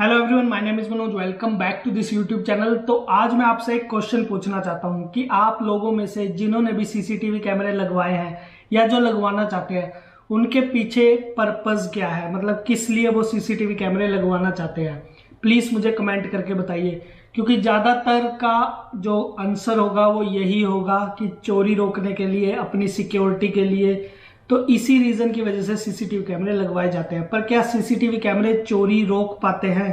Hello everyone, my name is Manoj. Welcome back to this YouTube channel. तो आज मैं आपसे एक क्वेश्चन पूछना चाहता हूं कि आप लोगों में से जिन्होंने भी सीसीटीवी कैमरे लगवाए हैं या जो लगवाना चाहते हैं, उनके पीछे पर्पस क्या है, मतलब किस लिए वो सीसीटीवी कैमरे लगवाना चाहते हैं। प्लीज मुझे कमेंट करके बताइए, क्योंकि ज्यादातर का जो आंसर होगा वो यही होगा कि चोरी रोकने के लिए, अपनी सिक्योरिटी के लिए। तो इसी रीजन की वजह से सीसीटीवी कैमरे लगवाए जाते हैं। पर क्या सीसीटीवी कैमरे चोरी रोक पाते हैं?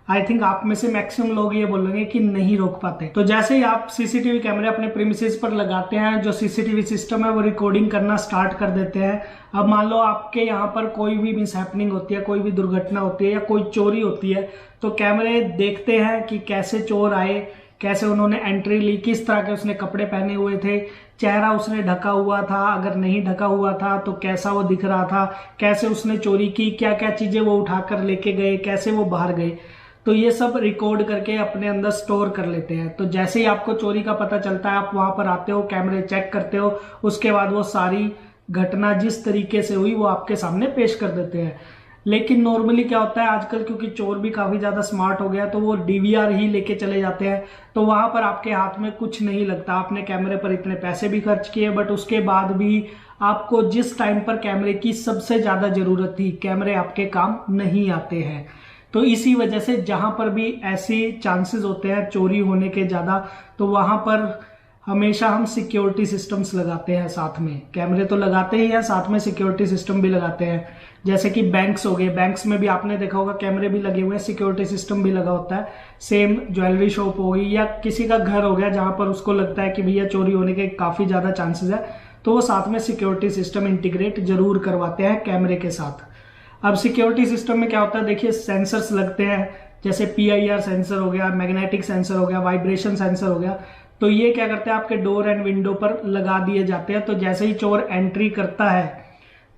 आई थिंक आप में से मैक्सिमम लोग ये बोलेंगे कि नहीं रोक पाते। तो जैसे ही आप सीसीटीवी कैमरे अपने प्रीमिसेस पर लगाते हैं, जो सीसीटीवी सिस्टम है वो रिकॉर्डिंग करना स्टार्ट कर देते हैं। अब मान लो आपके यहाँ पर कोई भी मिसहैपनिंग होती है, कोई भी दुर्घटना होती है या कोई चोरी होती है, तो कैमरे देखते हैं कि कैसे चोर आए, कैसे उन्होंने एंट्री ली, किस तरह के उसने कपड़े पहने हुए थे, चेहरा उसने ढका हुआ था, अगर नहीं ढका हुआ था तो कैसा वो दिख रहा था, कैसे उसने चोरी की, क्या क्या चीजें वो उठाकर लेके गए, कैसे वो बाहर गए। तो ये सब रिकॉर्ड करके अपने अंदर स्टोर कर लेते हैं। तो जैसे ही आपको चोरी का पता चलता है, आप वहां पर आते हो, कैमरे चेक करते हो, उसके बाद वो सारी घटना जिस तरीके से हुई वो आपके सामने पेश कर देते हैं। लेकिन नॉर्मली क्या होता है आजकल, क्योंकि चोर भी काफी ज्यादा स्मार्ट हो गया, तो वो डीवीआर ही लेके चले जाते हैं। तो वहां पर आपके हाथ में कुछ नहीं लगता। आपने कैमरे पर इतने पैसे भी खर्च किए, बट उसके बाद भी आपको जिस टाइम पर कैमरे की सबसे ज्यादा जरूरत थी, कैमरे आपके काम नहीं आते हैं। तो इसी वजह से जहां पर भी ऐसे चांसेस होते हैं चोरी होने के ज्यादा, तो वहां पर हमेशा हम सिक्योरिटी सिस्टम्स लगाते हैं साथ में। कैमरे तो लगाते ही हैं, साथ में सिक्योरिटी सिस्टम भी लगाते हैं। जैसे कि बैंक्स हो गए, बैंक्स में भी आपने देखा होगा कैमरे भी लगे हुए हैं, सिक्योरिटी सिस्टम भी लगा होता है। सेम ज्वेलरी शॉप हो गई या किसी का घर हो गया जहां पर उसको लगता है कि भैया चोरी होने के काफी ज्यादा चांसेस है, तो वो साथ में सिक्योरिटी सिस्टम इंटीग्रेट जरूर करवाते हैं कैमरे के साथ। अब सिक्योरिटी सिस्टम में क्या होता है, देखिए सेंसर्स लगते हैं, जैसे पीआईआर सेंसर हो गया, मैग्नेटिक सेंसर हो गया, वाइब्रेशन सेंसर हो गया। तो ये क्या करते हैं, आपके डोर एंड विंडो पर लगा दिए जाते हैं। तो जैसे ही चोर एंट्री करता है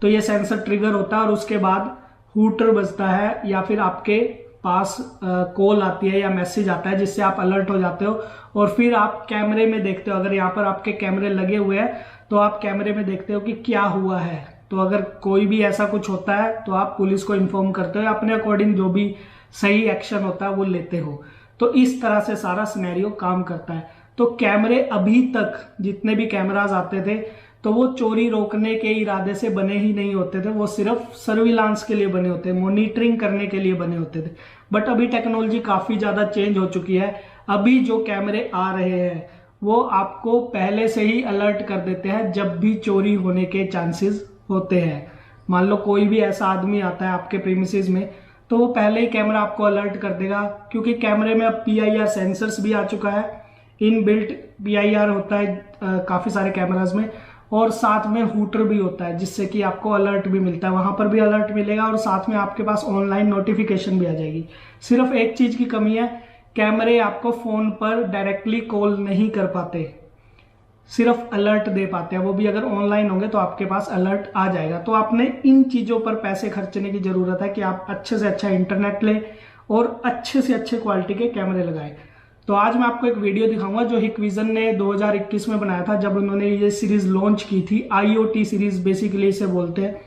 तो ये सेंसर ट्रिगर होता है और उसके बाद हूटर बजता है या फिर आपके पास कॉल आती है या मैसेज आता है, जिससे आप अलर्ट हो जाते हो। और फिर आप कैमरे में देखते हो, अगर यहाँ पर आपके कैमरे लगे हुए हैं तो आप कैमरे में देखते हो कि क्या हुआ है। तो अगर कोई भी ऐसा कुछ होता है तो आप पुलिस को इन्फॉर्म करते हो, अपने अकॉर्डिंग जो भी सही एक्शन होता है वो लेते हो। तो इस तरह से सारा सिनेरियो काम करता है। तो कैमरे अभी तक जितने भी कैमराज आते थे, तो वो चोरी रोकने के इरादे से बने ही नहीं होते थे, वो सिर्फ सर्विलांस के लिए बने होते, मॉनिटरिंग करने के लिए बने होते थे। बट अभी टेक्नोलॉजी काफी ज्यादा चेंज हो चुकी है। अभी जो कैमरे आ रहे हैं वो आपको पहले से ही अलर्ट कर देते हैं जब भी चोरी होने के चांसेस होते हैं। मान लो कोई भी ऐसा आदमी आता है आपके प्रीमिसेस में, तो वो पहले ही कैमरा आपको अलर्ट कर देगा, क्योंकि कैमरे में अब पीआईआर सेंसर्स भी आ चुका है। इन बिल्ट पीआईआर होता है काफी सारे कैमराज में, और साथ में हूटर भी होता है, जिससे कि आपको अलर्ट भी मिलता है। वहां पर भी अलर्ट मिलेगा और साथ में आपके पास ऑनलाइन नोटिफिकेशन भी आ जाएगी। सिर्फ एक चीज की कमी है, कैमरे आपको फोन पर डायरेक्टली कॉल नहीं कर पाते, सिर्फ अलर्ट दे पाते हैं। वो भी अगर ऑनलाइन होंगे तो आपके पास अलर्ट आ जाएगा। तो आपने इन चीजों पर पैसे खर्चने की जरूरत है कि आप अच्छे से अच्छा इंटरनेट लें और अच्छे से अच्छे क्वालिटी के कैमरे लगाएं। तो आज मैं आपको एक वीडियो दिखाऊंगा जो हिकविजन ने 2021 में बनाया था, जब उन्होंने ये सीरीज लॉन्च की थी। आईओटी सीरीज बेसिकली इसे बोलते हैं।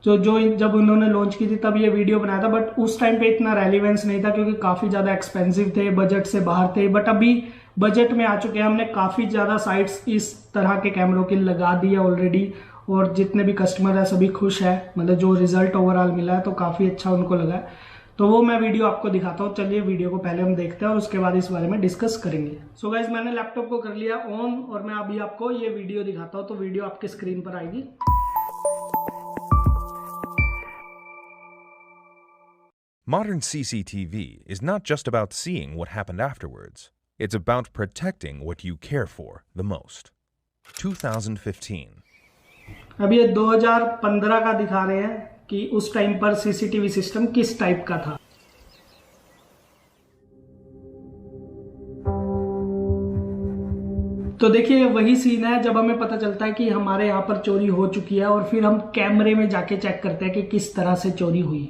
जो जब उन्होंने लॉन्च की थी तब ये वीडियो बनाया था, बट उस टाइम पे इतना रेलिवेंस नहीं था, क्योंकि काफी ज्यादा एक्सपेंसिव थे, बजट से बाहर थे। बट अभी बजट में आ चुके हैं। हमने काफी ज्यादा साइट्स इस तरह के कैमरों की लगा दी है ऑलरेडी, और जितने भी कस्टमर है सभी खुश है। मतलब जो रिजल्ट ओवरऑल मिला है तो काफी अच्छा उनको लगा है। तो वो मैं वीडियो आपको दिखाता हूँ। चलिए वीडियो को पहले हम देखते हैं और उसके बाद इस बारे में डिस्कस करेंगे। सो गाइस, मैंने लैपटॉप को कर लिया ऑन और मैं अभी आपको ये वीडियो दिखाता हूँ। तो वीडियो आपके स्क्रीन पर आएगी। Modern CCTV is not just about seeing what happened afterwards. It's about protecting what you care for the most. 2015. अब ये 2015 का दिखा रहे हैं कि उस टाइम पर सीसीटीवी सिस्टम किस टाइप का था। तो देखिए वही सीन है जब हमें पता चलता है कि हमारे यहाँ पर चोरी हो चुकी है, और फिर हम कैमरे में जाके चेक करते हैं कि किस तरह से चोरी हुई।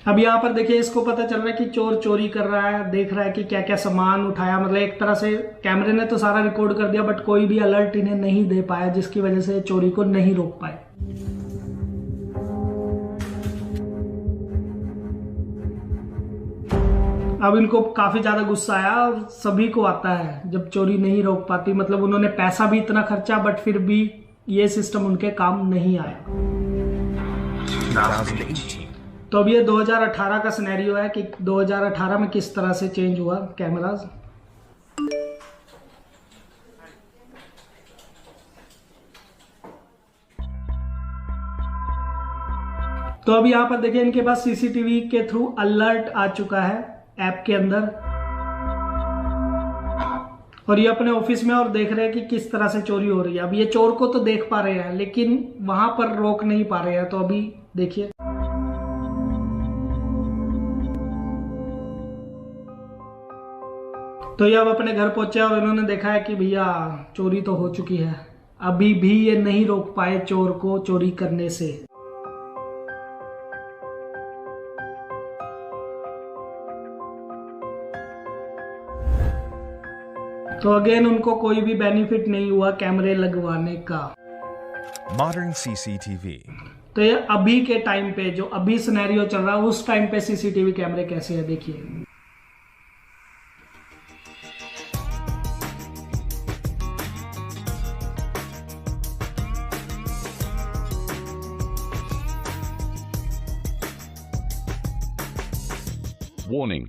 अब यहाँ पर देखिए इसको पता चल रहा है कि चोर चोरी कर रहा है, देख रहा है कि क्या क्या सामान उठाया, मतलब एक तरह से कैमरे ने तो सारा रिकॉर्ड कर दिया बट कोई भी अलर्ट इन्हें नहीं दे पाया, जिसकी वजह से चोरी को नहीं रोक पाए। अब इनको काफी ज्यादा गुस्सा आया और सभी को आता है जब चोरी नहीं रोक पाती, मतलब उन्होंने पैसा भी इतना खर्चा बट फिर भी ये सिस्टम उनके काम नहीं आया। तो अब ये 2018 का सिनेरियो है कि 2018 में किस तरह से चेंज हुआ कैमराज। तो अब यहाँ पर देखिए इनके पास सीसीटीवी के थ्रू अलर्ट आ चुका है ऐप के अंदर, और ये अपने ऑफिस में और देख रहे हैं कि किस तरह से चोरी हो रही है। अब ये चोर को तो देख पा रहे हैं लेकिन वहां पर रोक नहीं पा रहे हैं। तो अभी देखिए तो ये अब अपने घर पहुंचे और इन्होंने देखा है कि भैया चोरी तो हो चुकी है। अभी भी ये नहीं रोक पाए चोर को चोरी करने से। तो अगेन उनको कोई भी बेनिफिट नहीं हुआ कैमरे लगवाने का। Modern CCTV. तो ये अभी के टाइम पे जो अभी सिनेरियो चल रहा है उस टाइम पे सीसीटीवी कैमरे कैसे है देखिए। Warning.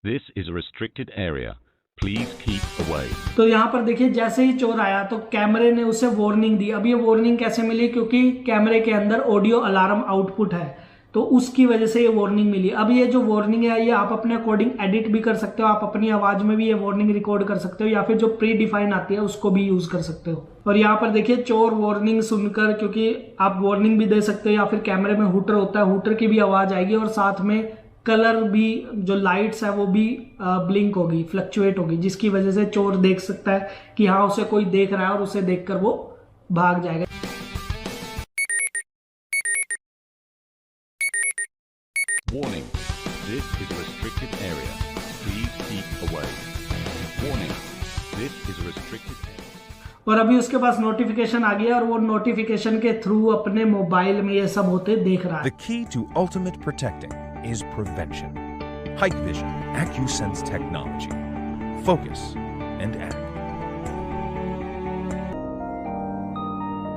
This is a restricted area. Please keep away. तो यहाँ पर देखिए जैसे ही चोर आया तो कैमरे ने उसे वार्निंग दी। अब ये वार्निंग कैसे मिली, क्योंकि कैमरे के अंदर ऑडियो अलार्म आउटपुट है तो उसकी वजह से ये वार्निंग मिली। अब ये जो वार्निंग है ये आप अपने अकॉर्डिंग एडिट भी कर सकते हो, आप अपनी आवाज में भी ये वार्निंग रिकॉर्ड कर सकते हो या फिर जो प्री डिफाइन आती है उसको भी यूज कर सकते हो। और यहाँ पर देखिए चोर वार्निंग सुनकर, क्योंकि आप वार्निंग भी दे सकते हो या फिर कैमरे में हुटर होता है, हुटर की भी आवाज आएगी और साथ में कलर भी, जो लाइट्स है वो भी ब्लिंक होगी, फ्लक्चुएट होगी, जिसकी वजह से चोर देख सकता है कि हाँ उसे कोई देख रहा है और उसे देखकर वो भाग जाएगा। Warning. This is a restricted area. Please keep away. Warning. This is a restricted area. और अभी उसके पास नोटिफिकेशन आ गया और वो नोटिफिकेशन के थ्रू अपने मोबाइल में ये सब होते देख रहा है। The key to ultimate protecting is prevention. Hikvision, AccuSense technology. Focus and act.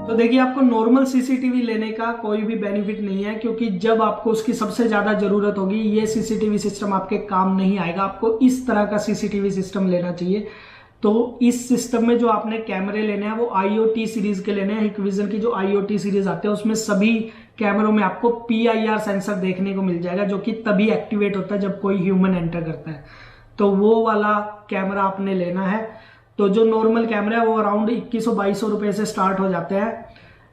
तो देखिए आपको नॉर्मल सीसीटीवी लेने का कोई भी बेनिफिट नहीं है, क्योंकि जब आपको उसकी सबसे ज्यादा जरूरत होगी ये सीसीटीवी सिस्टम आपके काम नहीं आएगा। आपको इस तरह का सीसीटीवी सिस्टम लेना चाहिए। तो इस सिस्टम में जो आपने कैमरे लेने हैं वो IoT सीरीज के लेने हैं। हिकविजन की जो IoT सीरीज आते हैं उसमें सभी कैमरों में आपको PIR सेंसर देखने को मिल जाएगा, जो कि तभी एक्टिवेट होता है जब कोई ह्यूमन एंटर करता है। तो वो वाला कैमरा आपने लेना है। तो जो नॉर्मल कैमरा है वो अराउंड 2100-2200 रुपए से स्टार्ट हो जाते हैं।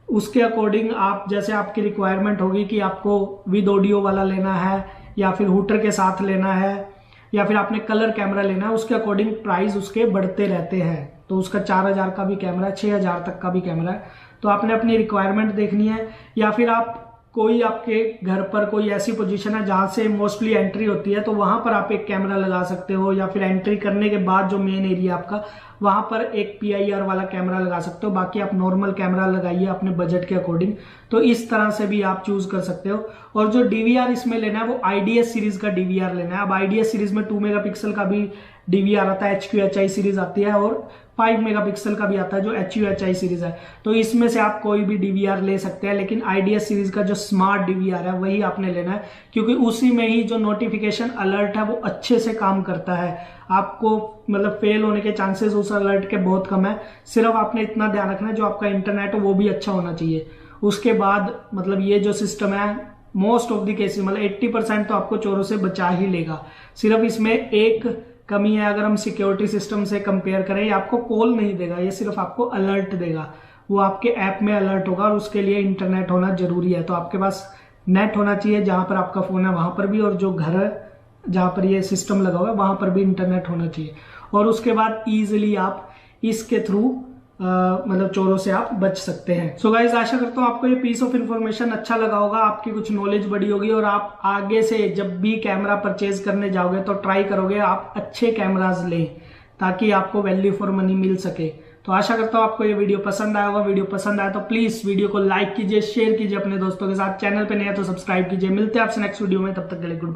उसके अकॉर्डिंग आप, जैसे आपकी रिक्वायरमेंट होगी कि आपको विद ऑडियो वाला लेना है या फिर हुटर के साथ लेना है या फिर आपने कलर कैमरा लेना है, उसके अकॉर्डिंग प्राइस उसके बढ़ते रहते हैं। तो उसका 4000 का भी कैमरा है, 6000 तक का भी कैमरा है। तो आपने अपनी रिक्वायरमेंट देखनी है, या फिर आप कोई आपके घर पर कोई ऐसी पोजीशन है जहां से मोस्टली एंट्री होती है तो वहां पर आप एक कैमरा लगा सकते हो, या फिर एंट्री करने के बाद जो मेन एरिया आपका वहां पर एक PIR वाला कैमरा लगा सकते हो। बाकी आप नॉर्मल कैमरा लगाइए अपने बजट के अकॉर्डिंग। तो इस तरह से भी आप चूज कर सकते हो। और जो DVR इसमें लेना है वो IDS सीरीज का DVR लेना है। अब IDS सीरीज में 2 मेगापिक्सल का भी DVR आता है, HQHI सीरीज आती है, और 5 मेगापिक्सल का भी आता है जो HUHI सीरीज है। तो इसमें से आप कोई भी DVR ले सकते हैं, लेकिन IDS सीरीज का जो स्मार्ट DVR है वही आपने लेना है, क्योंकि उसी में ही जो नोटिफिकेशन अलर्ट है वो अच्छे से काम करता है। आपको मतलब फेल होने के चांसेस उस अलर्ट के बहुत कम है। सिर्फ आपने इतना ध्यान रखना है जो आपका इंटरनेट है वो भी अच्छा होना चाहिए। उसके बाद मतलब ये जो सिस्टम है मोस्ट ऑफ द केसेस मतलब 80% तो आपको चोरों से बचा ही लेगा। सिर्फ इसमें एक कमी है, अगर हम सिक्योरिटी सिस्टम से कंपेयर करें, ये आपको कॉल नहीं देगा, ये सिर्फ आपको अलर्ट देगा। वो आपके ऐप में अलर्ट होगा और उसके लिए इंटरनेट होना जरूरी है। तो आपके पास नेट होना चाहिए जहां पर आपका फोन है वहां पर भी, और जो घर जहां पर ये सिस्टम लगा हुआ है वहां पर भी इंटरनेट होना चाहिए। और उसके बाद इजीली आप इसके थ्रू मतलब चोरों से आप बच सकते हैं। सो गाइज, आशा करता हूँ आपको ये पीस ऑफ इन्फॉर्मेशन अच्छा लगा होगा, आपकी कुछ नॉलेज बढ़ी होगी और आप आगे से जब भी कैमरा परचेज करने जाओगे तो ट्राई करोगे आप अच्छे कैमराज लें ताकि आपको वैल्यू फॉर मनी मिल सके। तो आशा करता हूँ आपको ये वीडियो पसंद आया होगा। वीडियो पसंद आया तो प्लीज वीडियो को लाइक कीजिए, शेयर कीजिए अपने दोस्तों के साथ। चैनल पे नया तो सब्सक्राइब कीजिए। मिलते हैं आपसे नेक्स्ट वीडियो में, तब तक के लिए गुड बाय।